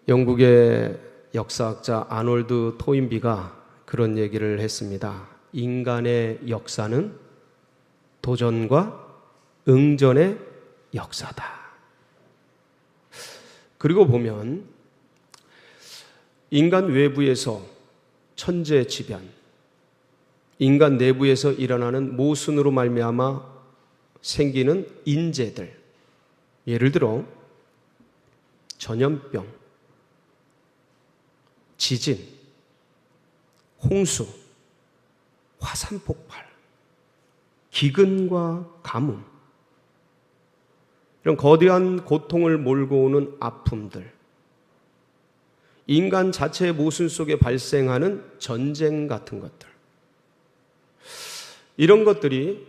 영국의 역사학자 아놀드 토인비가 그런 얘기를 했습니다. 인간의 역사는 도전과 응전의 역사다. 그리고 보면 인간 외부에서 천재지변, 인간 내부에서 일어나는 모순으로 말미암아 생기는 인재들, 예를 들어 전염병, 지진, 홍수, 화산 폭발, 기근과 가뭄, 이런 거대한 고통을 몰고 오는 아픔들, 인간 자체의 모순 속에 발생하는 전쟁 같은 것들, 이런 것들이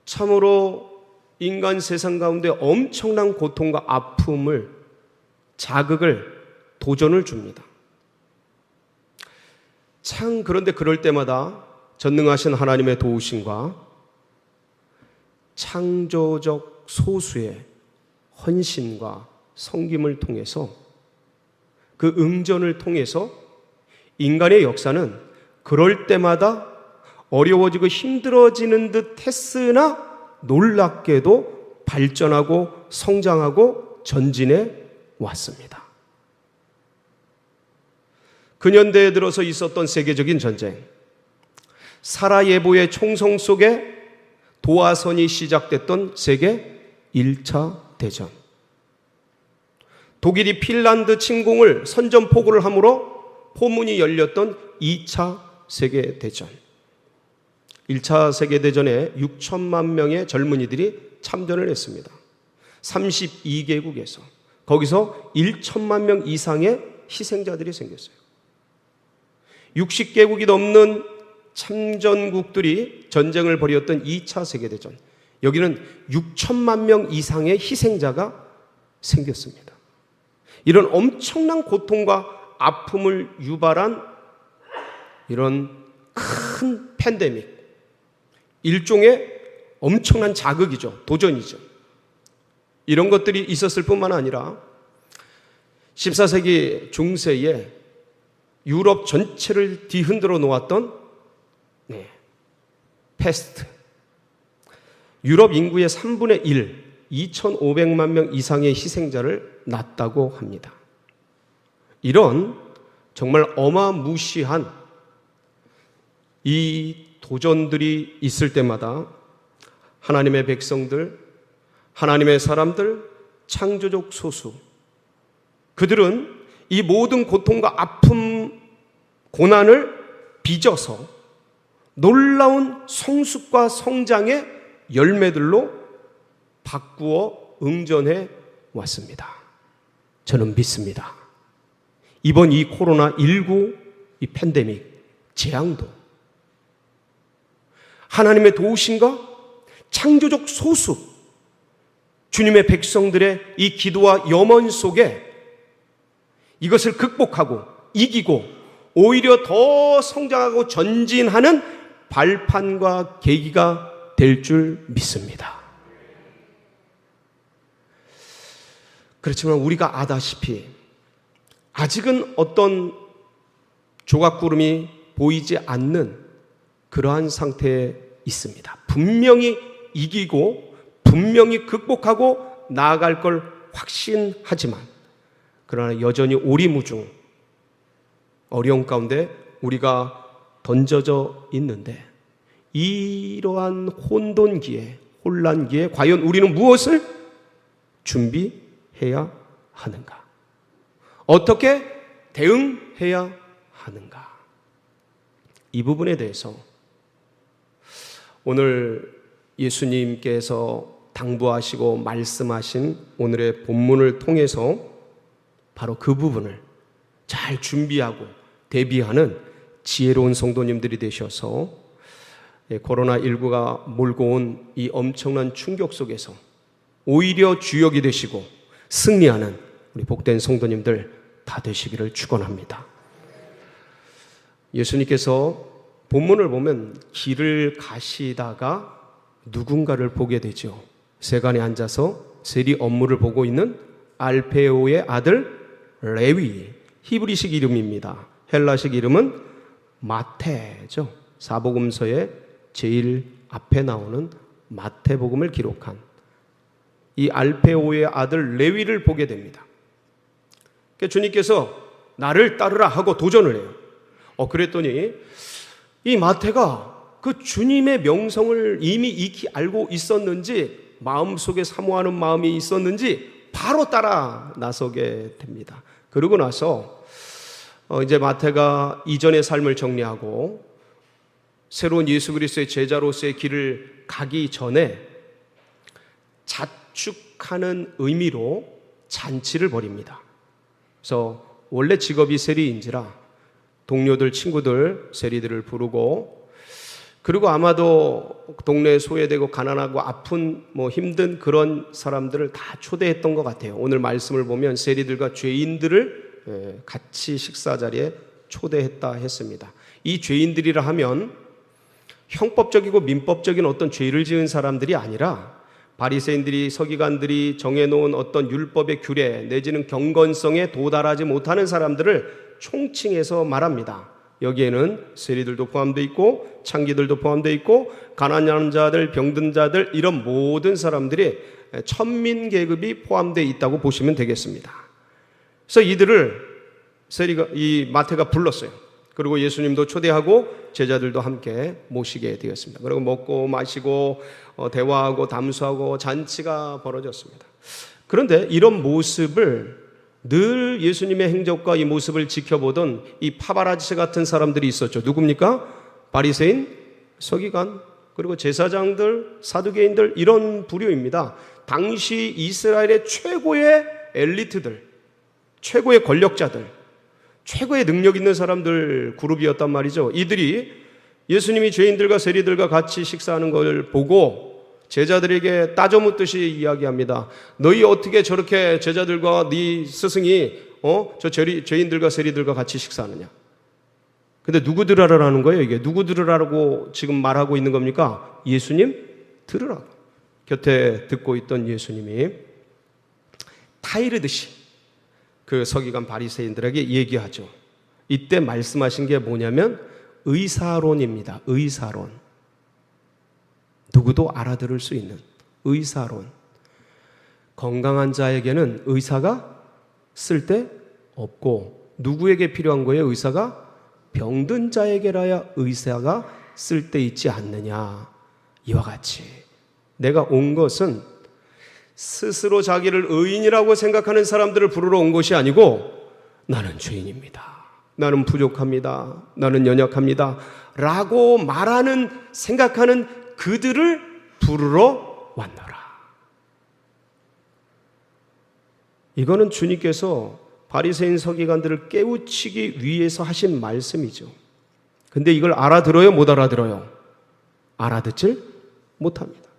참으로 인간 세상 가운데 엄청난 고통과 아픔을, 자극을, 도전을 줍니다. 참 그런데 그럴 때마다 전능하신 하나님의 도우심과 창조적 소수의 헌신과 섬김을 통해서, 그 응전을 통해서 인간의 역사는 그럴 때마다 어려워지고 힘들어지는 듯 했으나 놀랍게도 발전하고 성장하고 전진해 왔습니다. 근현대에 들어서 있었던 세계적인 전쟁, 사라예보의 총성 속에 도화선이 시작됐던 세계 1차 대전, 독일이 핀란드 침공을 선전포고를 함으로 포문이 열렸던 2차 세계대전, 1차 세계대전에 6천만 명의 젊은이들이 참전을 했습니다. 32개국에서 거기서 1천만 명 이상의 희생자들이 생겼어요. 60개국이 넘는 참전국들이 전쟁을 벌였던 2차 세계대전, 여기는 6천만 명 이상의 희생자가 생겼습니다. 이런 엄청난 고통과 아픔을 유발한 이런 큰 팬데믹, 일종의 엄청난 자극이죠. 도전이죠. 이런 것들이 있었을 뿐만 아니라 14세기 중세에 유럽 전체를 뒤흔들어 놓았던 패스트, 유럽 인구의 3분의 1, 2,500만 명 이상의 희생자를 낳았다고 합니다. 이런 정말 어마무시한 이 도전들이 있을 때마다 하나님의 백성들, 하나님의 사람들, 창조적 소수, 그들은 이 모든 고통과 아픔, 고난을 빚어서 놀라운 성숙과 성장의 열매들로 바꾸어 응전해 왔습니다. 저는 믿습니다. 이번 이 코로나19 이 팬데믹 재앙도 하나님의 도우심과 창조적 소수, 주님의 백성들의 이 기도와 염원 속에 이것을 극복하고 이기고 오히려 더 성장하고 전진하는 발판과 계기가 될 줄 믿습니다. 그렇지만 우리가 아다시피 아직은 어떤 조각구름이 보이지 않는 그러한 상태에 있습니다. 분명히 이기고 분명히 극복하고 나아갈 걸 확신하지만, 그러나 여전히 오리무중 어려운 가운데 우리가 던져져 있는데, 이러한 혼돈기에, 혼란기에 과연 우리는 무엇을 준비해야 하는가? 어떻게 대응해야 하는가? 이 부분에 대해서 오늘 예수님께서 당부하시고 말씀하신 오늘의 본문을 통해서 바로 그 부분을 잘 준비하고 대비하는 지혜로운 성도님들이 되셔서 코로나19가 몰고 온 이 엄청난 충격 속에서 오히려 주역이 되시고 승리하는 우리 복된 성도님들 다 되시기를 축원합니다. 예수님께서 본문을 보면 길을 가시다가 누군가를 보게 되죠. 세간에 앉아서 세리 업무를 보고 있는 알페오의 아들 레위, 히브리식 이름입니다. 헬라식 이름은 마태죠. 사복음서의 제일 앞에 나오는 마태복음을 기록한 이 알페오의 아들 레위를 보게 됩니다. 그러니까 주님께서 나를 따르라 하고 도전을 해요. 그랬더니 이 마태가 그 주님의 명성을 이미 익히 알고 있었는지, 마음속에 사모하는 마음이 있었는지 바로 따라 나서게 됩니다. 그러고 나서 이제 마태가 이전의 삶을 정리하고 새로운 예수 그리스도의 제자로서의 길을 가기 전에 자축하는 의미로 잔치를 벌입니다. 그래서 원래 직업이 세리인지라 동료들, 친구들, 세리들을 부르고, 그리고 아마도 동네에 소외되고 가난하고 아픈 힘든 그런 사람들을 다 초대했던 것 같아요. 오늘 말씀을 보면 세리들과 죄인들을 같이 식사 자리에 초대했다 했습니다. 이 죄인들이라 하면 형법적이고 민법적인 어떤 죄를 지은 사람들이 아니라 바리새인들이, 서기관들이 정해놓은 어떤 율법의 규례 내지는 경건성에 도달하지 못하는 사람들을 총칭해서 말합니다. 여기에는 세리들도 포함되어 있고 창기들도 포함되어 있고 가난한 자들, 병든 자들, 이런 모든 사람들이 천민 계급이 포함되어 있다고 보시면 되겠습니다. 그래서 이들을 이 마태가 불렀어요. 그리고 예수님도 초대하고 제자들도 함께 모시게 되었습니다. 그리고 먹고 마시고 대화하고 담수하고 잔치가 벌어졌습니다. 그런데 이런 모습을 늘 예수님의 행적과 이 모습을 지켜보던 이 파바라치 같은 사람들이 있었죠. 누굽니까? 바리새인, 서기관, 그리고 제사장들, 사두개인들, 이런 부류입니다. 당시 이스라엘의 최고의 엘리트들, 최고의 권력자들, 최고의 능력 있는 사람들 그룹이었단 말이죠. 이들이 예수님이 죄인들과 세리들과 같이 식사하는 걸 보고 제자들에게 따져 묻듯이 이야기합니다. 너희 어떻게 저렇게 제자들과 네 스승이 저 죄인들과 세리들과 같이 식사하느냐? 근데 누구 들으라라는 거예요? 이게 누구 들으라고 지금 말하고 있는 겁니까? 예수님 들으라고. 곁에 듣고 있던 예수님이 타이르듯이 그 서기관 바리새인들에게 얘기하죠. 이때 말씀하신 게 뭐냐면 의사론입니다. 의사론. 누구도 알아들을 수 있는 의사론. 건강한 자에게는 의사가 쓸데없고 누구에게 필요한 거예요? 의사가 병든 자에게라야 의사가 쓸데있지 않느냐. 이와 같이 내가 온 것은 스스로 자기를 의인이라고 생각하는 사람들을 부르러 온 것이 아니고 나는 죄인입니다. 나는 부족합니다. 나는 연약합니다. 라고 말하는, 생각하는 그들을 부르러 왔노라. 이거는 주님께서 바리새인 서기관들을 깨우치기 위해서 하신 말씀이죠. 근데 이걸 알아들어요? 못 알아들어요? 알아듣질 못합니다.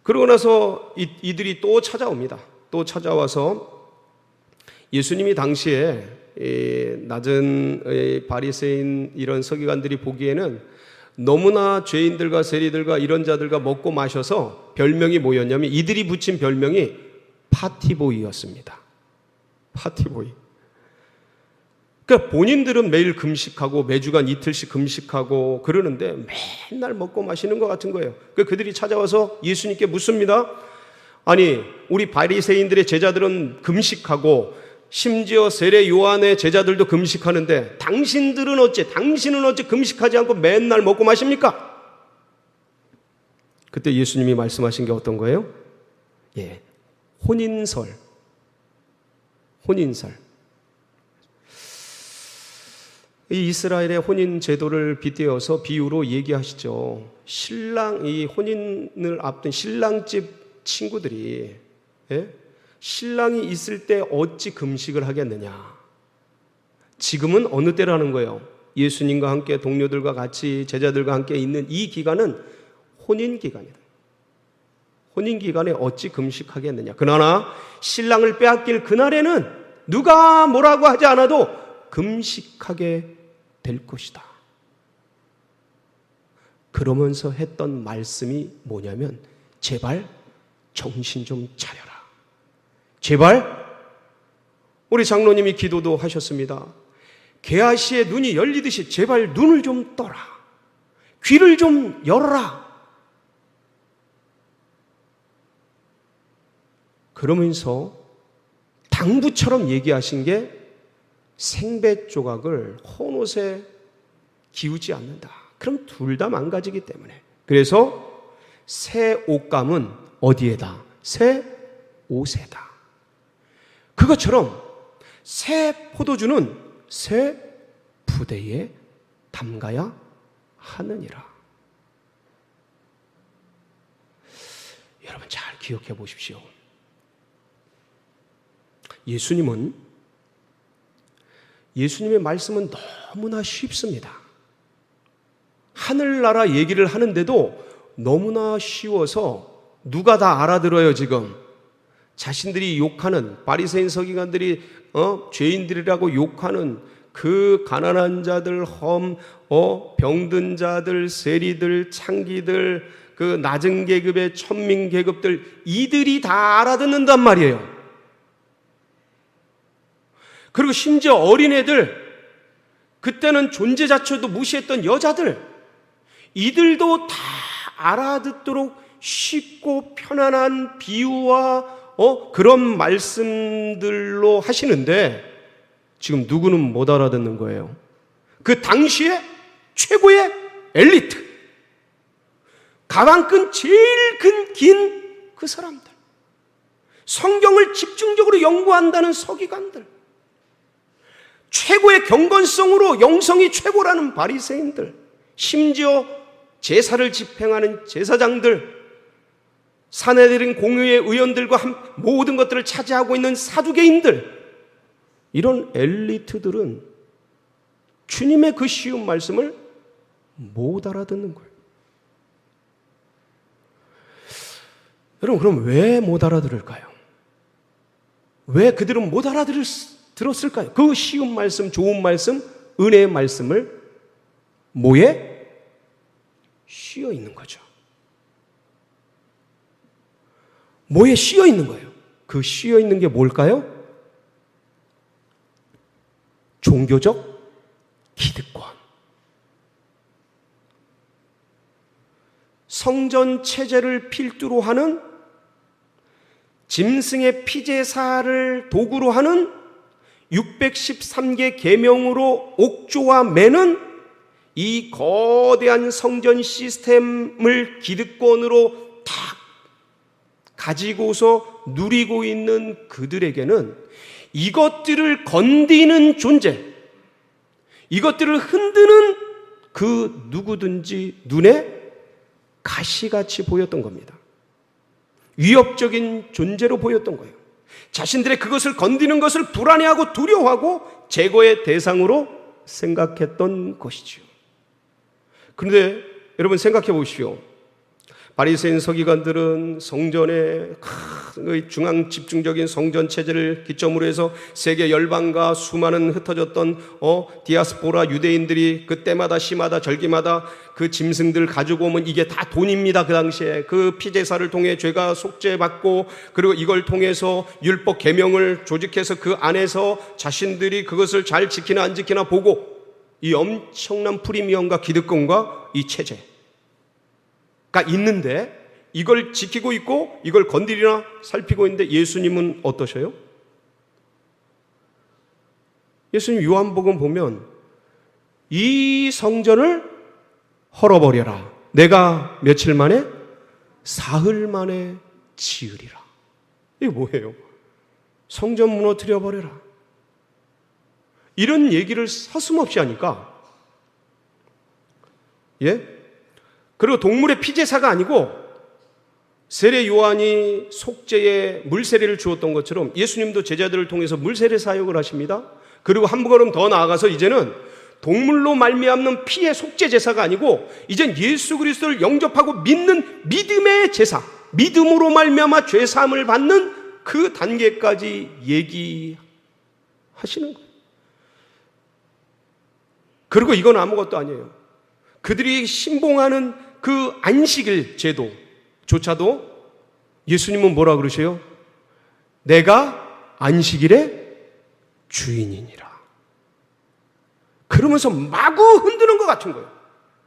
그러고 나서 이들이 또 찾아옵니다. 또 찾아와서 예수님이 당시에 낮은 바리새인 이런 서기관들이 보기에는 너무나 죄인들과 세리들과 이런 자들과 먹고 마셔서 별명이 뭐였냐면 이들이 붙인 별명이 파티보이였습니다. 파티보이. 그러니까 본인들은 매일 금식하고 매주간 이틀씩 금식하고 그러는데 맨날 먹고 마시는 것 같은 거예요. 그러니까 그들이 찾아와서 예수님께 묻습니다. 아니, 우리 바리새인들의 제자들은 금식하고 심지어 세례 요한의 제자들도 금식하는데 당신은 어째 금식하지 않고 맨날 먹고 마십니까? 그때 예수님이 말씀하신 게 어떤 거예요? 혼인설. 이 이스라엘의 혼인 제도를 빗대어서 비유로 얘기하시죠. 이 혼인을 앞둔 신랑집 친구들이 신랑이 있을 때 어찌 금식을 하겠느냐. 지금은 어느 때라는 거예요? 예수님과 함께 동료들과 같이 제자들과 함께 있는 이 기간은 혼인 기간이다. 혼인 기간에 어찌 금식하겠느냐. 그러나 신랑을 빼앗길 그날에는 누가 뭐라고 하지 않아도 금식하게 될 것이다. 그러면서 했던 말씀이 뭐냐면 제발 정신 좀 차려라. 제발 우리 장로님이 기도도 하셨습니다. 게하시의 눈이 열리듯이 제발 눈을 좀 떠라. 귀를 좀 열어라. 그러면서 당부처럼 얘기하신 게 생배 조각을 헌옷에 기우지 않는다. 그럼 둘 다 망가지기 때문에. 그래서 새 옷감은 어디에다? 새 옷에다. 그것처럼 새 포도주는 새 부대에 담가야 하느니라. 여러분 잘 기억해 보십시오. 예수님의 말씀은 너무나 쉽습니다. 하늘나라 얘기를 하는데도 너무나 쉬워서 누가 다 알아들어요. 지금 자신들이 욕하는 바리새인 서기관들이 죄인들이라고 욕하는 그 가난한 자들, 병든 자들, 세리들, 창기들, 그 낮은 계급의 천민 계급들, 이들이 다 알아듣는단 말이에요. 그리고 심지어 어린애들, 그때는 존재 자체도 무시했던 여자들, 이들도 다 알아듣도록 쉽고 편안한 비유와 그런 말씀들로 하시는데 지금 누구는 못 알아듣는 거예요. 그 당시에 최고의 엘리트, 가방끈 제일 긴 그 사람들, 성경을 집중적으로 연구한다는 서기관들, 최고의 경건성으로 영성이 최고라는 바리새인들, 심지어 제사를 집행하는 제사장들, 사내들인 공의회 의원들과 모든 것들을 차지하고 있는 사두개인들, 이런 엘리트들은 주님의 그 쉬운 말씀을 못 알아듣는 거예요. 여러분, 그럼 왜 못 알아들을까요? 왜 그들은 못 알아들었을까요? 그 쉬운 말씀, 좋은 말씀, 은혜의 말씀을 뭐에 씌어 있는 거죠. 뭐에 씌어 있는 거예요? 그 씌어 있는 게 뭘까요? 종교적 기득권. 성전 체제를 필두로 하는, 짐승의 피제사를 도구로 하는 613개 계명으로 옥조와 매는 이 거대한 성전 시스템을 기득권으로 다 가지고서 누리고 있는 그들에게는 이것들을 건드리는 존재, 이것들을 흔드는 그 누구든지 눈에 가시같이 보였던 겁니다. 위협적인 존재로 보였던 거예요. 자신들의 그것을 건드리는 것을 불안해하고 두려워하고 제거의 대상으로 생각했던 것이지요. 그런데 여러분 생각해 보십시오. 바리새인 서기관들은 성전의 중앙 집중적인 성전 체제를 기점으로 해서 세계 열방과 수많은 흩어졌던 디아스포라 유대인들이 그때마다 시마다 절기마다 그 짐승들 가지고 오면 이게 다 돈입니다. 그 당시에 그 피제사를 통해 죄가 속죄받고, 그리고 이걸 통해서 율법 계명을 조직해서 그 안에서 자신들이 그것을 잘 지키나 안 지키나 보고, 이 엄청난 프리미엄과 기득권과 이 체제가 있는데 이걸 지키고 있고 이걸 건드리나 살피고 있는데 예수님은 어떠셔요? 예수님 요한복음 보면 이 성전을 헐어버려라. 내가 며칠 만에? 사흘 만에 지으리라. 이게 뭐예요? 성전 무너뜨려 버려라. 이런 얘기를 서슴없이 하니까, 그리고 동물의 피제사가 아니고 세례 요한이 속죄에 물세례를 주었던 것처럼 예수님도 제자들을 통해서 물세례 사역을 하십니다. 그리고 한 걸음 더 나아가서 이제는 동물로 말미암는 피의 속죄 제사가 아니고 이젠 예수 그리스도를 영접하고 믿는 믿음의 제사, 믿음으로 말미암아 죄 사함을 받는 그 단계까지 얘기하시는 거예요. 그리고 이건 아무것도 아니에요. 그들이 신봉하는 그 안식일 제도조차도 예수님은 뭐라 그러세요? 내가 안식일에 주인이니라. 그러면서 마구 흔드는 것 같은 거예요.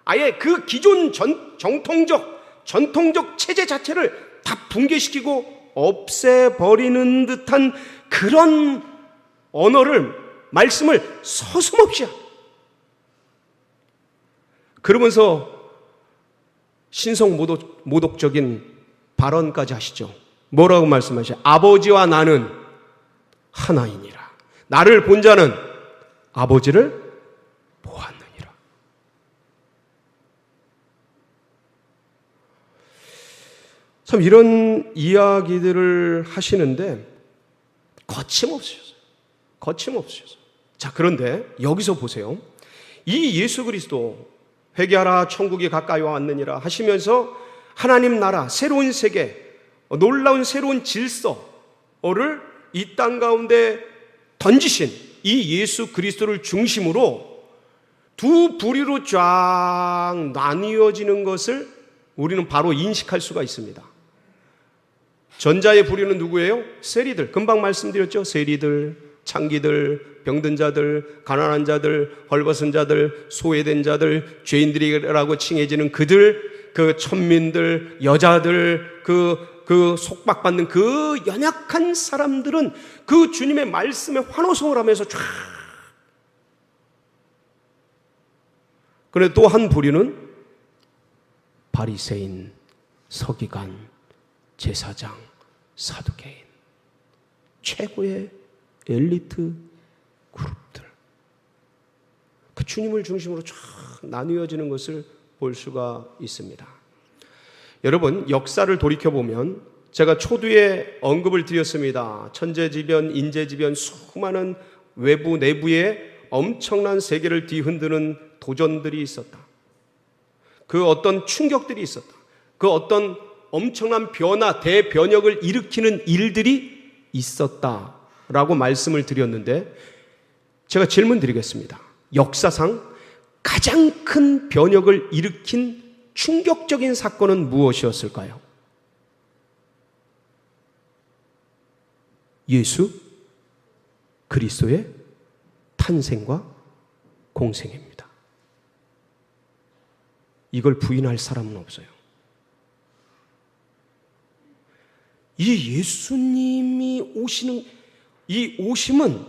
아예 그 기존 전통적 체제 자체를 다 붕괴시키고 없애버리는 듯한 그런 말씀을 서슴없이 그러면서 신성 모독적인 발언까지 하시죠. 뭐라고 말씀하셔요? 아버지와 나는 하나이니라. 나를 본 자는 아버지를 보았느니라. 참 이런 이야기들을 하시는데 거침없으셨어요. 자, 그런데 여기서 보세요. 이 예수 그리스도 회개하라 천국이 가까이 왔느니라 하시면서 하나님 나라, 새로운 세계, 놀라운 새로운 질서를 이 땅 가운데 던지신 이 예수 그리스도를 중심으로 두 부류로 쫙 나뉘어지는 것을 우리는 바로 인식할 수가 있습니다. 전자의 부류는 누구예요? 세리들. 금방 말씀드렸죠. 세리들, 창기들, 병든 자들, 가난한 자들, 헐벗은 자들, 소외된 자들, 죄인들이라고 칭해지는 그들, 그 천민들, 여자들, 그 속박받는 그 연약한 사람들은 그 주님의 말씀에 환호성을 하면서 쫙. 그런데 또 한 부류는 바리새인, 서기관, 제사장, 사두개인, 최고의 엘리트 그룹들, 그 주님을 중심으로 쫙 나뉘어지는 것을 볼 수가 있습니다. 여러분, 역사를 돌이켜보면 제가 초두에 언급을 드렸습니다. 천재지변, 인재지변, 수많은 외부 내부에 엄청난 세계를 뒤흔드는 도전들이 있었다. 그 어떤 충격들이 있었다. 그 어떤 엄청난 변화, 대변혁을 일으키는 일들이 있었다라고 말씀을 드렸는데, 제가 질문 드리겠습니다. 역사상 가장 큰 변혁을 일으킨 충격적인 사건은 무엇이었을까요? 예수 그리스도의 탄생과 공생입니다. 이걸 부인할 사람은 없어요. 이 예수님이 오시는 이 오심은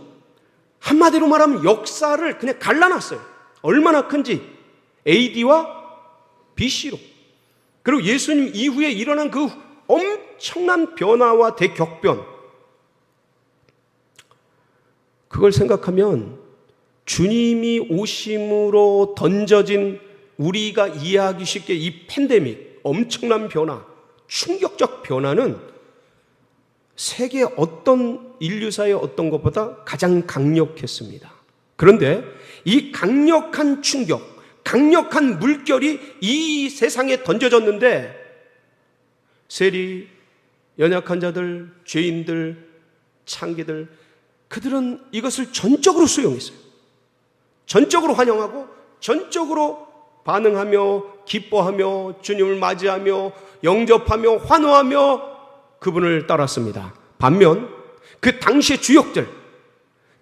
한마디로 말하면 역사를 그냥 갈라놨어요. 얼마나 큰지 AD와 BC로. 그리고 예수님 이후에 일어난 그 엄청난 변화와 대격변, 그걸 생각하면 주님이 오심으로 던져진 우리가 이해하기 쉽게 이 팬데믹, 엄청난 변화, 충격적 변화는 세계 어떤 인류사의 어떤 것보다 가장 강력했습니다. 그런데 이 강력한 충격, 강력한 물결이 이 세상에 던져졌는데 세리, 연약한 자들, 죄인들, 창기들, 그들은 이것을 전적으로 수용했어요. 전적으로 환영하고 전적으로 반응하며 기뻐하며 주님을 맞이하며 영접하며 환호하며 그분을 따랐습니다. 반면 그 당시의 주역들,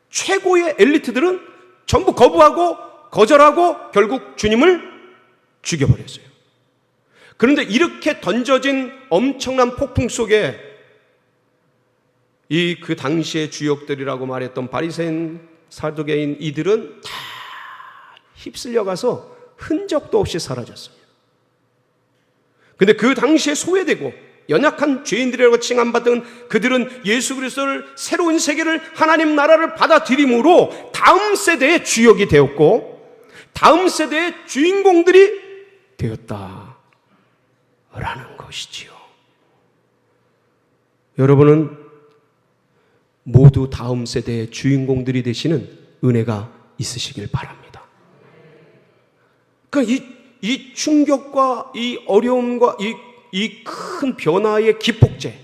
최고의 엘리트들은 전부 거부하고 거절하고 결국 주님을 죽여버렸어요. 그런데 이렇게 던져진 엄청난 폭풍 속에 그 당시의 주역들이라고 말했던 바리새인, 사두개인 이들은 다 휩쓸려 가서 흔적도 없이 사라졌습니다. 그런데 그 당시에 소외되고 연약한 죄인들이라고 칭함받은 그들은 예수 그리스도를, 새로운 세계를, 하나님 나라를 받아들임으로 다음 세대의 주역이 되었고 다음 세대의 주인공들이 되었다라는 것이지요. 여러분은 모두 다음 세대의 주인공들이 되시는 은혜가 있으시길 바랍니다. 그러니까 이 충격과 이 어려움과 이 큰 변화의 기폭제가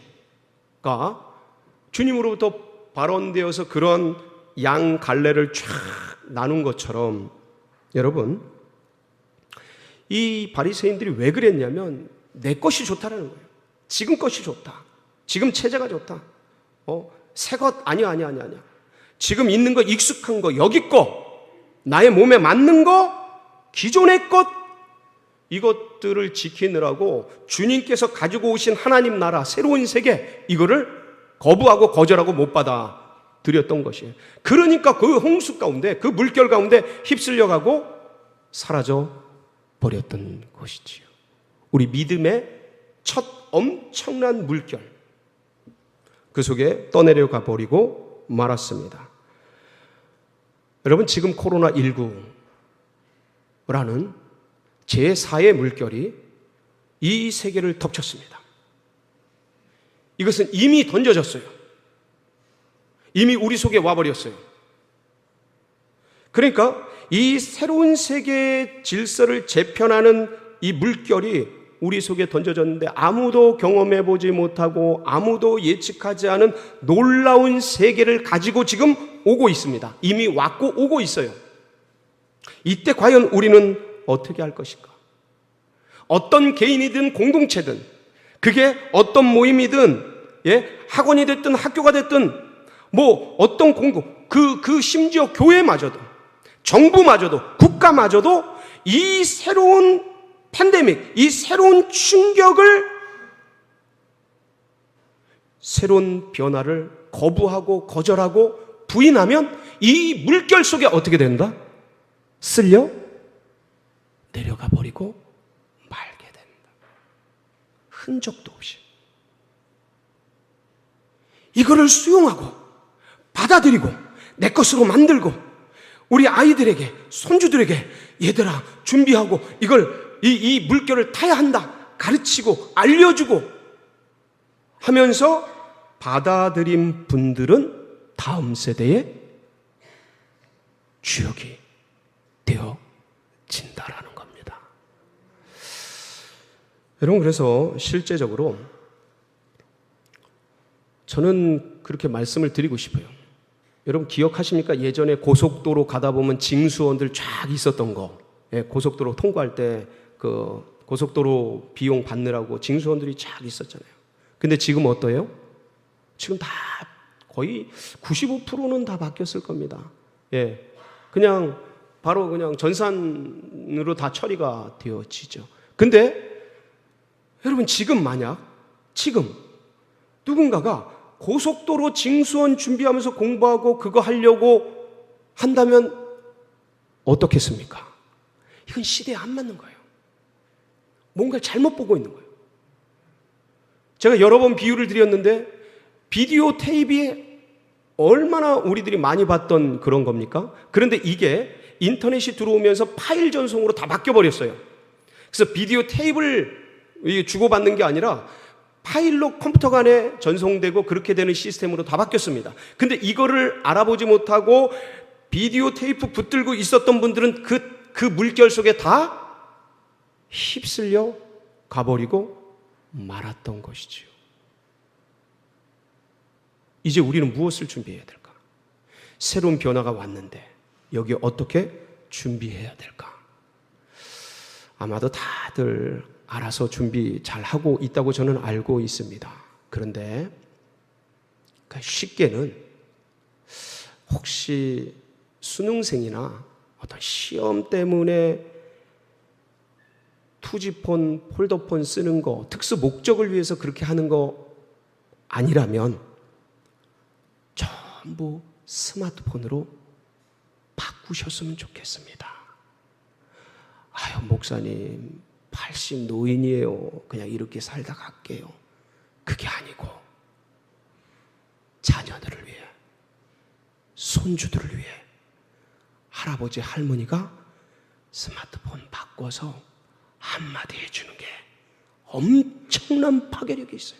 주님으로부터 발언되어서 그런 양 갈래를 쫙 나눈 것처럼, 여러분, 이 바리새인들이 왜 그랬냐면 내 것이 좋다라는 거예요. 지금 것이 좋다. 지금 체제가 좋다. 새 것 아니야. 지금 있는 거, 익숙한 거, 여기 거, 나의 몸에 맞는 거, 기존의 것, 이것들을 지키느라고 주님께서 가지고 오신 하나님 나라, 새로운 세계, 이거를 거부하고 거절하고 못 받아 드렸던 것이에요. 그러니까 그 홍수 가운데, 그 물결 가운데 휩쓸려가고 사라져 버렸던 것이지요. 우리 믿음의 첫 엄청난 물결, 그 속에 떠내려가 버리고 말았습니다. 여러분, 지금 코로나19라는 제4의 물결이 이 세계를 덮쳤습니다. 이것은 이미 던져졌어요. 이미 우리 속에 와버렸어요. 그러니까 이 새로운 세계의 질서를 재편하는 이 물결이 우리 속에 던져졌는데 아무도 경험해보지 못하고 아무도 예측하지 않은 놀라운 세계를 가지고 지금 오고 있습니다. 이미 왔고 오고 있어요. 이때 과연 우리는 어떻게 할 것인가? 어떤 개인이든 공동체든, 그게 어떤 모임이든, 학원이 됐든 학교가 됐든, 어떤 그 심지어 교회마저도, 정부마저도, 국가마저도 이 새로운 팬데믹, 이 새로운 충격을, 새로운 변화를 거부하고 거절하고 부인하면 이 물결 속에 어떻게 된다? 쓸려 내려가 버리고 말게 된다. 흔적도 없이. 이거를 수용하고 받아들이고 내 것으로 만들고 우리 아이들에게, 손주들에게, 얘들아 준비하고 이 물결을 타야 한다 가르치고 알려주고 하면서 받아들인 분들은 다음 세대의 주역이 되어진다라는 겁니다. 여러분, 그래서 실제적으로 저는 그렇게 말씀을 드리고 싶어요. 여러분 기억하십니까? 예전에 고속도로 가다 보면 징수원들 쫙 있었던 거. 고속도로 통과할 때 그 고속도로 비용 받느라고 징수원들이 쫙 있었잖아요. 근데 지금 어때요? 지금 다 거의 95%는 다 바뀌었을 겁니다. 그냥 바로 그냥 전산으로 다 처리가 되어지죠. 근데 여러분 지금 누군가가 고속도로 징수원 준비하면서 공부하고 그거 하려고 한다면 어떻겠습니까? 이건 시대에 안 맞는 거예요. 뭔가 잘못 보고 있는 거예요. 제가 여러 번 비유를 드렸는데 비디오 테이프에 얼마나 우리들이 많이 봤던 그런 겁니까? 그런데 이게 인터넷이 들어오면서 파일 전송으로 다 바뀌어버렸어요. 그래서 비디오 테이프를 주고받는 게 아니라 파일로 컴퓨터 간에 전송되고 그렇게 되는 시스템으로 다 바뀌었습니다. 근데 이거를 알아보지 못하고 비디오 테이프 붙들고 있었던 분들은 그 물결 속에 다 휩쓸려 가버리고 말았던 것이지요. 이제 우리는 무엇을 준비해야 될까? 새로운 변화가 왔는데 여기 어떻게 준비해야 될까? 아마도 다들 알아서 준비 잘 하고 있다고 저는 알고 있습니다. 그런데 쉽게는 혹시 수능생이나 어떤 시험 때문에 투지폰, 폴더폰 쓰는 거, 특수 목적을 위해서 그렇게 하는 거 아니라면 전부 스마트폰으로 바꾸셨으면 좋겠습니다. 아유, 목사님 80 노인이에요. 그냥 이렇게 살다 갈게요. 그게 아니고 자녀들을 위해, 손주들을 위해 할아버지, 할머니가 스마트폰 바꿔서 한마디 해주는 게 엄청난 파괴력이 있어요.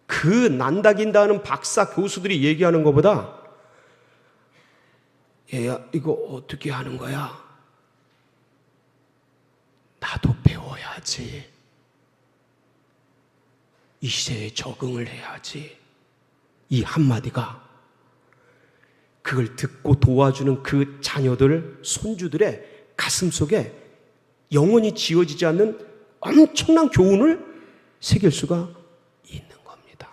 그 난다긴다 하는 박사 교수들이 얘기하는 것보다 얘야 이거 어떻게 하는 거야? 나도 배워야지. 이 시대에 적응을 해야지. 이 한마디가 그걸 듣고 도와주는 그 자녀들, 손주들의 가슴 속에 영원히 지워지지 않는 엄청난 교훈을 새길 수가 있는 겁니다.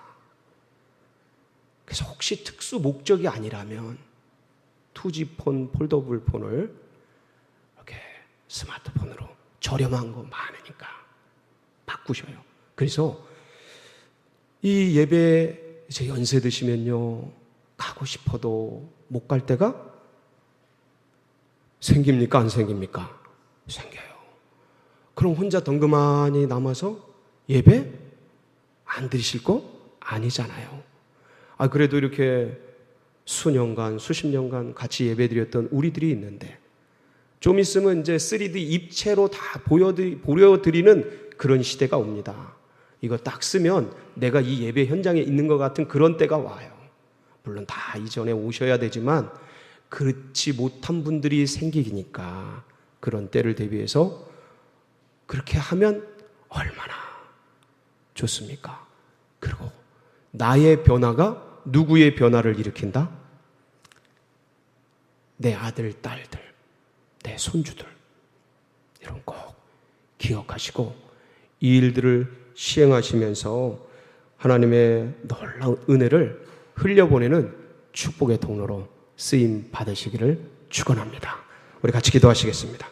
그래서 혹시 특수 목적이 아니라면 2G폰, 폴더블 폰을 이렇게 스마트폰으로 저렴한 거 많으니까 바꾸셔요. 그래서 이 예배 이제 연세 드시면요, 가고 싶어도 못 갈 때가 생깁니까? 안 생깁니까? 생겨요. 그럼 혼자 덩그마니 남아서 예배 안 드리실 거 아니잖아요. 그래도 이렇게 수년간, 수십 년간 같이 예배 드렸던 우리들이 있는데, 좀 있으면 이제 3D 입체로 다 보여드리는 그런 시대가 옵니다. 이거 딱 쓰면 내가 이 예배 현장에 있는 것 같은 그런 때가 와요. 물론 다 이전에 오셔야 되지만 그렇지 못한 분들이 생기니까 그런 때를 대비해서 그렇게 하면 얼마나 좋습니까? 그리고 나의 변화가 누구의 변화를 일으킨다? 내 아들, 딸들, 내 손주들, 이런 꼭 기억하시고 이 일들을 시행하시면서 하나님의 놀라운 은혜를 흘려보내는 축복의 통로로 쓰임 받으시기를 축원합니다. 우리 같이 기도하시겠습니다.